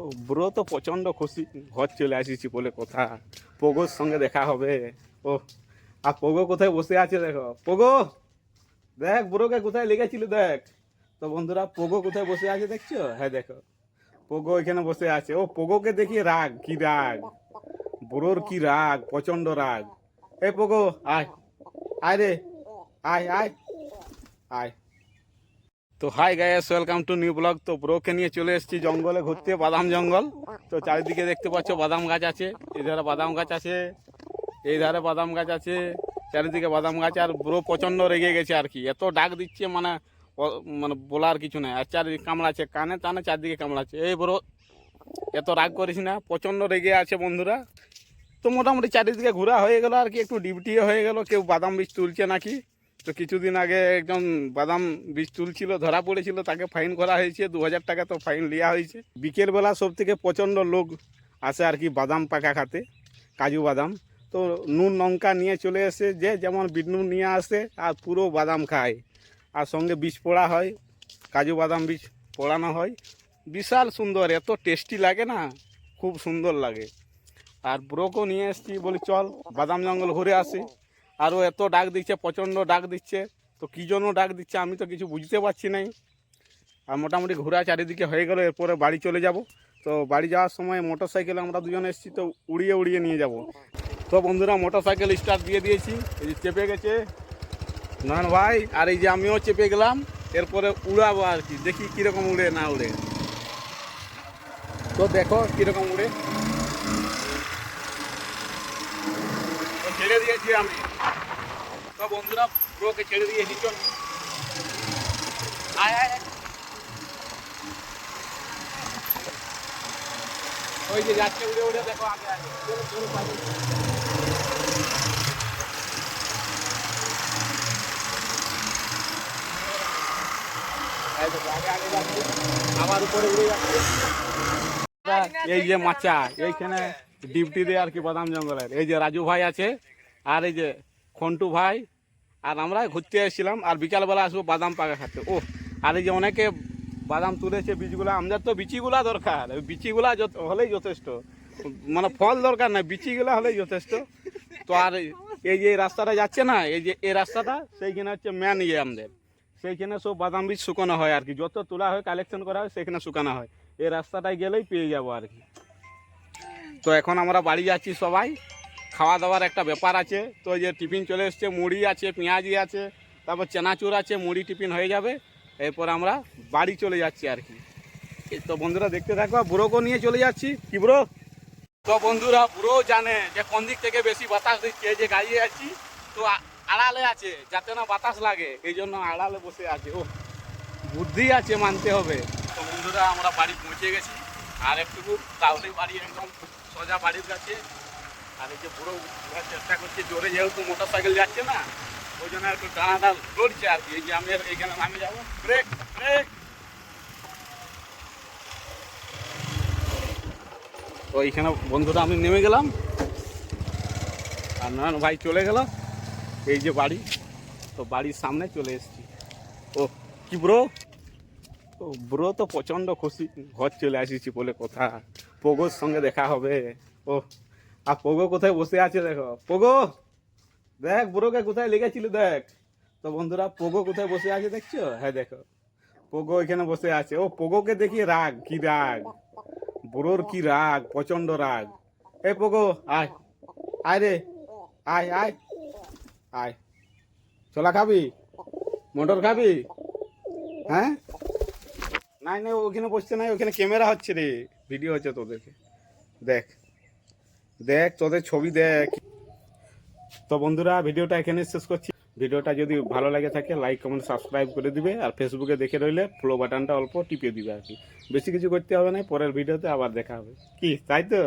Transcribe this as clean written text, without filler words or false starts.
ও bro তো প্রচন্ড খুশি, ঘর চলে আসিছি বলে কথা। পোগোর সঙ্গে দেখা হবে। ও আর পোগো কোথায় বসে আছে দেখো। পোগো দেখ ব্রোকে কোথায় লেগেছিল দেখ। তো বন্ধুরা পোগো কোথায় বসে আছে দেখছো? হ্যাঁ দেখো, পোগো এখানে বসে আছে। ও পোগোকে দেখি রাগ, কি রাগ ব্রোর, কি রাগ, প্রচন্ড রাগ। এ পোগো আয়, আয় রে, আয় আয় আয়। তো hi guys, welcome to new blog. তো ব্রোকে নিয়ে চলে এসেছি জঙ্গলে ঘুরতে, বাদাম জঙ্গল। তো চারিদিকে দেখতে পাচ্ছ বাদাম গাছ আছে, এই ধারে বাদাম গাছ আছে, এই ধারে বাদাম গাছ আছে, চারিদিকে বাদাম গাছ। আর ব্রো প্রচন্ড রেগে গেছে আর কি, এত ডাক দিচ্ছে মানে মানে বলার কিছু নেই। আর চারিদিকে কামড়াচ্ছে, কানে টানে চারদিকে কামড়াচ্ছে। এই ব্রো এত রাগ করিস না, প্রচন্ড রেগে আছে বন্ধুরা। তো মোটামুটি চারিদিকে ঘোরা হয়ে গেল আর কি, একটু ডিউটিও হয়ে গেল। কেউ বাদাম বীজ তুলছে নাকি। তো কিছুদিন আগে একজন বাদাম বীজ তুলছিল, ধরা পড়েছিল, তাকে ফাইন করা হয়েছে 2000 টাকা। তো ফাইন নেওয়া হয়েছে। বিকেলবেলা সব থেকে প্রচণ্ড লোক আসে আর কি বাদাম পাকা খাতে, কাজু বাদাম। তো নুন লঙ্কা নিয়ে চলে এসে, যে যেমন বিট নুন নিয়ে আসে আর পুরো বাদাম খায়। আর সঙ্গে বীজ পোড়া হয়, কাজু বাদাম বীজ পোড়ানো হয়। বিশাল সুন্দর, এত টেস্টি লাগে না, খুব সুন্দর লাগে। আর ব্রোকও নিয়ে এসেছি, বলি চল বাদাম জঙ্গল ঘুরে আসি। আরও এত ডাক দিচ্ছে, প্রচণ্ড ডাক দিচ্ছে। তো কী জন্য ডাক দিচ্ছে আমি তো কিছু বুঝতে পারছি নাই। আর মোটামুটি ঘোরা চারিদিকে হয়ে গেল, এরপরে বাড়ি চলে যাব। তো বাড়ি যাওয়ার সময় মোটর সাইকেলে আমরা দুজন এসেছি, তো উড়িয়ে উড়িয়ে নিয়ে যাব। তো বন্ধুরা মোটর সাইকেল স্টার্ট দিয়ে দিয়েছি, এই যে চেপে গেছে নয়ন ভাই, আর এই যে আমিও চেপে গেলাম। এরপরে উড়াবো আর কি, দেখি কীরকম উড়ে না উড়ে। তো দেখো কীরকম উড়ে। ছেড়ে দিয়েছি আমি। তো বন্ধুরা ব্রোকে ছেড়ে দিয়েছি, চল আয় আয়। ওই যে যাচ্ছে উড়ে উড়ে, দেখো আগে আগে। চলো চলো পাবো। আগে আগে যাচ্ছে, আবার উপরে উড়ে যাচ্ছে। এই যে মাচা, এইখানে ডিউটি দেয় আর কি বাদাম জঙ্গলের। এই যে রাজু ভাই আছে, আর এই যে খন্টু ভাই, আর আমরা ঘুরতে এসেছিলাম। আর বিকালবেলা আসবো বাদাম পাকা খাতে। ও আর এই যে অনেকে বাদাম তুলেছে বীজগুলা, আমাদের তো বিচিগুলা দরকার, বিচিগুলা হলেই যথেষ্ট। মানে ফল দরকার না, বিচিগুলা হলেই যথেষ্ট। তো আর এই যে রাস্তাটা যাচ্ছে না, এই যে এই রাস্তাটা, সেইখানে হচ্ছে ম্যান ইয়ে আমাদের। সেইখানে সব বাদাম বীজ শুকানো হয় আর কি, যত তোলা হয় কালেকশন করা হয় সেখানে শুকানো হয়। এই রাস্তাটায় গেলেই পেয়ে যাবো আর কি। তো এখন আমরা বাড়ি যাচ্ছি সবাই, খাওয়া দাওয়ার একটা ব্যাপার আছে। তো এই যে টিফিন চলে এসছে, মুড়ি আছে, পেঁয়াজি আছে, তারপর চানাচুর আছে, মুড়ি টিফিন হয়ে যাবে। এরপর আমরা বাড়ি চলে যাচ্ছি আর কি। তো বন্ধুরা দেখতে থাকো, ব্রোকে নিয়ে চলে যাচ্ছি। কি ব্রো? তো বন্ধুরা ব্রো জানে যে কোন দিক থেকে বেশি বাতাস দিচ্ছে। এই যে গাড়ি আছি, তো আড়ালে আছে যাতে না বাতাস লাগে, এই জন্য আড়ালে বসে আছে। ও বুদ্ধি আছে, মানতে হবে। তো বন্ধুরা আমরা বাড়ি পৌঁছে গেছি, আর একটু তাহলেই বাড়ি, একদম সোজা বাড়ির কাছে। আর এই যে পুরো চেষ্টা করছে জোরে, যেহেতু মোটর সাইকেল যাচ্ছে না, ওই জন্য একটু টানাটা লড়ছে আর কি। এই যে আমি এইখানে নামে যাবো, ব্রেক ব্রেক। তো এইখানে বন্ধুরা আমি নেমে গেলাম, আর নয়ন ভাই চলে গেল। এই যে বাড়ি, তো বাড়ির সামনে চলে এসেছি। ও কি ব্রো? ও ব্রো তো প্রচণ্ড খুশি, ঘর চলে আসিছি বলে কথা। পোগোর সঙ্গে দেখা হবে। ও আর পোগো কোথায় বসে আছে দেখো। পোগো দেখ ব্রোকে কোথায় লেগেছিল দেখ। তো বন্ধুরা পোগো কোথায় বসে আছে দেখছো? হ্যাঁ দেখো, পোগো এখানে বসে আছে। ও পোগোকে দেখি রাগ, কি রাগ ব্রোর, কি রাগ, প্রচন্ড রাগ। এ পোগো আয়, আয় রে, আয় আয় আয়। ছোলা খাবি? মোটর খাবি? হ্যাঁ নাই নাই, ওখানে বসছে নাই, ওখানে ক্যামেরা হচ্ছে রে, ভিডিও হচ্ছে তোদেরকে। দেখ দেখ তোদের ছবি দেখ। তো বন্ধুরা ভিডিওটা এখানে শেষ করছি। ভিডিওটা যদি ভালো লাগে থাকে লাইক কমেন্ট সাবস্ক্রাইব করে দিবে। আর ফেসবুকে দেখে রইলে ফলো বাটনটা অল্প টিপে দিবে আর কি, বেশি কিছু করতে হবে না। পরের ভিডিওতে আবার দেখা হবে, কি তাই তো?